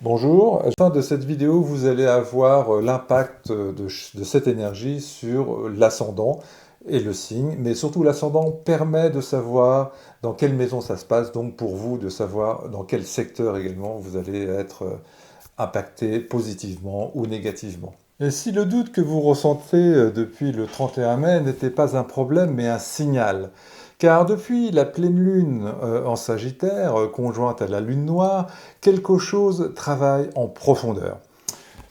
Bonjour, à la fin de cette vidéo, vous allez avoir l'impact de cette énergie sur l'ascendant et le signe, mais surtout l'ascendant permet de savoir dans quelle maison ça se passe, donc pour vous de savoir dans quel secteur également vous allez être impacté positivement ou négativement. Et si le doute que vous ressentez depuis le 31 mai n'était pas un problème mais un signal, car depuis la pleine lune en Sagittaire, conjointe à la lune noire, quelque chose travaille en profondeur.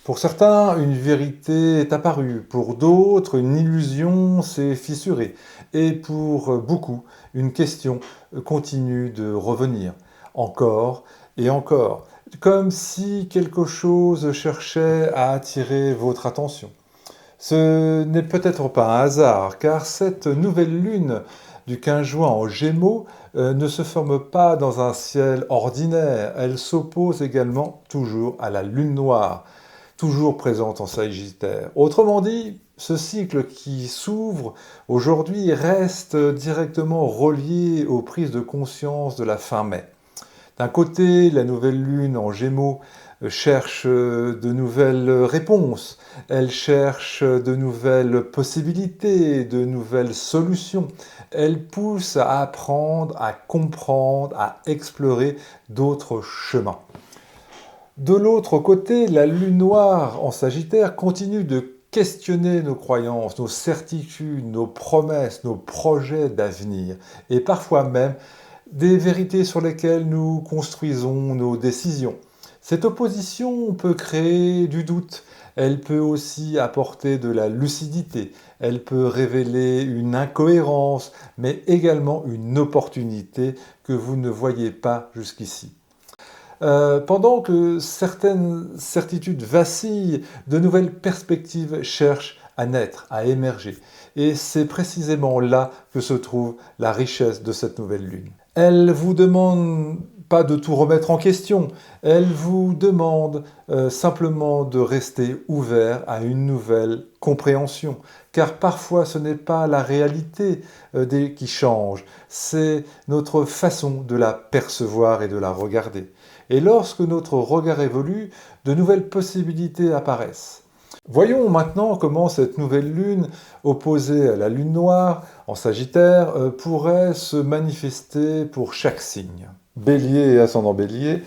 Pour certains, une vérité est apparue, pour d'autres, une illusion s'est fissurée, et pour beaucoup, une question continue de revenir, encore et encore, comme si quelque chose cherchait à attirer votre attention. Ce n'est peut-être pas un hasard, car cette nouvelle lune du 15 juin en Gémeaux ne se forme pas dans un ciel ordinaire, elle s'oppose également toujours à la lune noire, toujours présente en Sagittaire. Autrement dit, ce cycle qui s'ouvre aujourd'hui reste directement relié aux prises de conscience de la fin mai. D'un côté, la nouvelle lune en Gémeaux cherche de nouvelles réponses, elle cherche de nouvelles possibilités, de nouvelles solutions. Elle pousse à apprendre, à comprendre, à explorer d'autres chemins. De l'autre côté, la lune noire en Sagittaire continue de questionner nos croyances, nos certitudes, nos promesses, nos projets d'avenir, et parfois même des vérités sur lesquelles nous construisons nos décisions. Cette opposition peut créer du doute, elle peut aussi apporter de la lucidité, elle peut révéler une incohérence, mais également une opportunité que vous ne voyez pas jusqu'ici. Pendant que certaines certitudes vacillent, de nouvelles perspectives cherchent à naître, à émerger. Et c'est précisément là que se trouve la richesse de cette nouvelle lune. Elle ne vous demande pas de tout remettre en question, elle vous demande simplement de rester ouvert à une nouvelle compréhension. Car parfois ce n'est pas la réalité qui change, c'est notre façon de la percevoir et de la regarder. Et lorsque notre regard évolue, de nouvelles possibilités apparaissent. Voyons maintenant comment cette nouvelle lune, opposée à la lune noire en Sagittaire, pourrait se manifester pour chaque signe. Bélier et ascendant Bélier,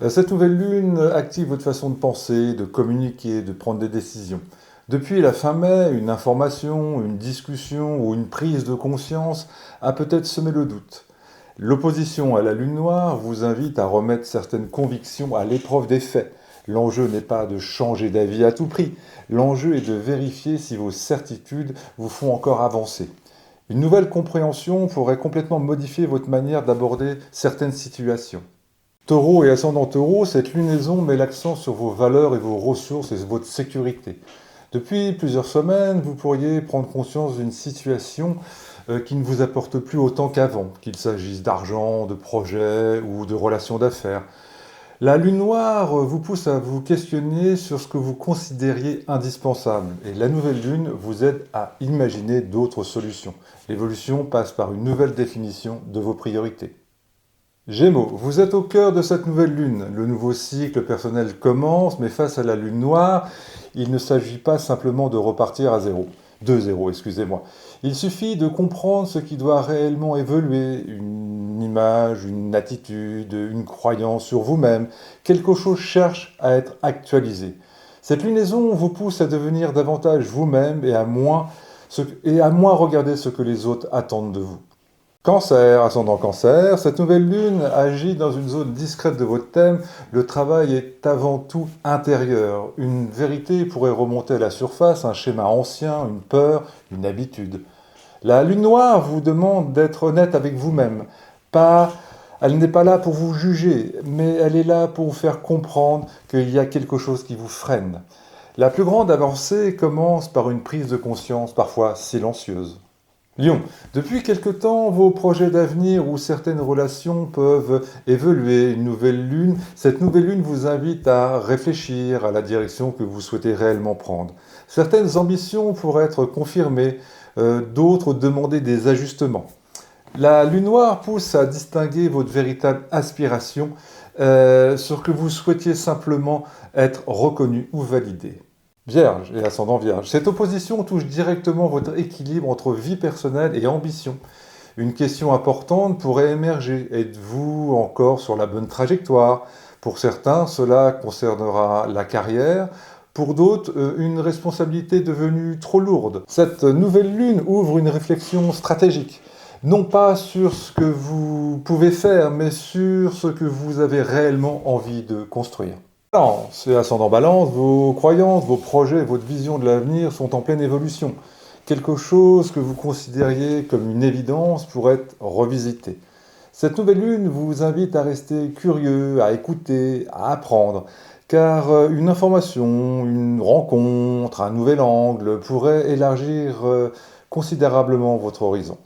cette nouvelle lune active votre façon de penser, de communiquer, de prendre des décisions. Depuis la fin mai, une information, une discussion ou une prise de conscience a peut-être semé le doute. L'opposition à la lune noire vous invite à remettre certaines convictions à l'épreuve des faits. L'enjeu n'est pas de changer d'avis à tout prix, l'enjeu est de vérifier si vos certitudes vous font encore avancer. Une nouvelle compréhension pourrait complètement modifier votre manière d'aborder certaines situations. Taureau et ascendant Taureau, cette lunaison met l'accent sur vos valeurs et vos ressources et votre sécurité. Depuis plusieurs semaines, vous pourriez prendre conscience d'une situation qui ne vous apporte plus autant qu'avant, qu'il s'agisse d'argent, de projets ou de relations d'affaires. La lune noire vous pousse à vous questionner sur ce que vous considériez indispensable et la nouvelle lune vous aide à imaginer d'autres solutions. L'évolution passe par une nouvelle définition de vos priorités. Gémeaux, vous êtes au cœur de cette nouvelle lune. Le nouveau cycle personnel commence, mais face à la lune noire, il ne s'agit pas simplement de repartir à zéro. De zéro, excusez-moi. Il suffit de comprendre ce qui doit réellement évoluer, une image, une attitude, une croyance sur vous-même. Quelque chose cherche à être actualisé. Cette lunaison vous pousse à devenir davantage vous-même et à moins regarder ce que les autres attendent de vous. Cancer, ascendant Cancer, cette nouvelle lune agit dans une zone discrète de votre thème. Le travail est avant tout intérieur. Une vérité pourrait remonter à la surface, un schéma ancien, une peur, une habitude. La lune noire vous demande d'être honnête avec vous-même. Elle n'est pas là pour vous juger, mais elle est là pour vous faire comprendre qu'il y a quelque chose qui vous freine. La plus grande avancée commence par une prise de conscience, parfois silencieuse. Lion, depuis quelque temps, vos projets d'avenir ou certaines relations peuvent évoluer. Cette nouvelle lune vous invite à réfléchir à la direction que vous souhaitez réellement prendre. Certaines ambitions pourraient être confirmées, d'autres demander des ajustements. La lune noire pousse à distinguer votre véritable aspiration sur que vous souhaitiez simplement être reconnu ou validé. Vierge et ascendant Vierge. Cette opposition touche directement votre équilibre entre vie personnelle et ambition. Une question importante pourrait émerger. Êtes-vous encore sur la bonne trajectoire? Pour certains, cela concernera la carrière. Pour d'autres, une responsabilité devenue trop lourde. Cette nouvelle lune ouvre une réflexion stratégique. Non pas sur ce que vous pouvez faire, mais sur ce que vous avez réellement envie de construire. Balance et ascendant Balance, vos croyances, vos projets, votre vision de l'avenir sont en pleine évolution. Quelque chose que vous considériez comme une évidence pourrait être revisité. Cette nouvelle lune vous invite à rester curieux, à écouter, à apprendre, car une information, une rencontre, un nouvel angle pourrait élargir considérablement votre horizon.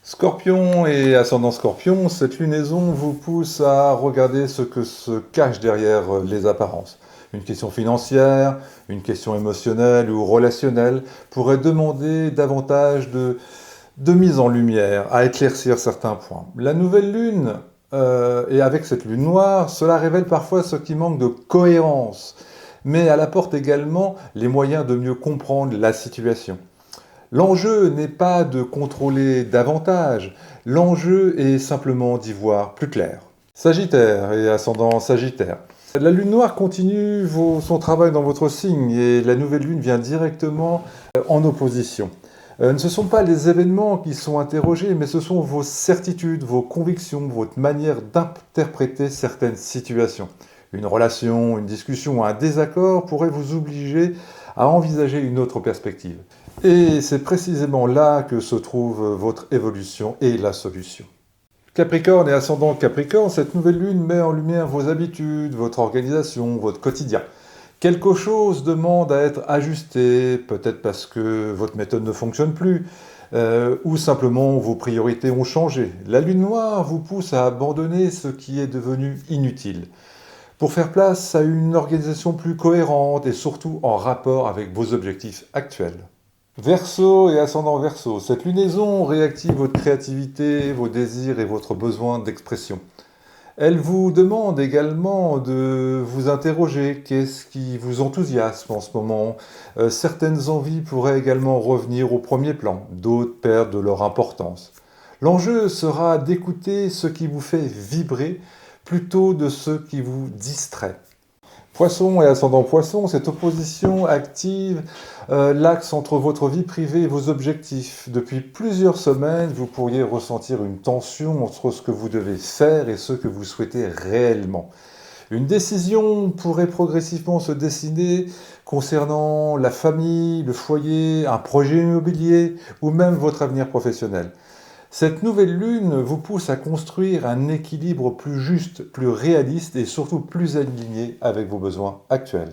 Scorpion et ascendant Scorpion, cette lunaison vous pousse à regarder ce que se cache derrière les apparences. Une question financière, une question émotionnelle ou relationnelle pourrait demander davantage de mise en lumière, à éclaircir certains points. La nouvelle lune, et avec cette lune noire, cela révèle parfois ce qui manque de cohérence, mais elle apporte également les moyens de mieux comprendre la situation. L'enjeu n'est pas de contrôler davantage, l'enjeu est simplement d'y voir plus clair. Sagittaire et ascendant Sagittaire. La lune noire continue son travail dans votre signe et la nouvelle lune vient directement en opposition. Ce ne sont pas les événements qui sont interrogés, mais ce sont vos certitudes, vos convictions, votre manière d'interpréter certaines situations. Une relation, une discussion, un désaccord pourrait vous obliger à envisager une autre perspective. Et c'est précisément là que se trouve votre évolution et la solution. Capricorne et ascendant Capricorne, cette nouvelle lune met en lumière vos habitudes, votre organisation, votre quotidien. Quelque chose demande à être ajusté, peut-être parce que votre méthode ne fonctionne plus, ou simplement vos priorités ont changé. La lune noire vous pousse à abandonner ce qui est devenu inutile, pour faire place à une organisation plus cohérente et surtout en rapport avec vos objectifs actuels. Verseau et ascendant Verseau, cette lunaison réactive votre créativité, vos désirs et votre besoin d'expression. Elle vous demande également de vous interroger, qu'est-ce qui vous enthousiasme en ce moment? Certaines envies pourraient également revenir au premier plan, d'autres perdent de leur importance. L'enjeu sera d'écouter ce qui vous fait vibrer plutôt de ce qui vous distrait. Poisson et ascendant Poisson, cette opposition active l'axe entre votre vie privée et vos objectifs. Depuis plusieurs semaines, vous pourriez ressentir une tension entre ce que vous devez faire et ce que vous souhaitez réellement. Une décision pourrait progressivement se dessiner concernant la famille, le foyer, un projet immobilier ou même votre avenir professionnel. Cette nouvelle lune vous pousse à construire un équilibre plus juste, plus réaliste et surtout plus aligné avec vos besoins actuels.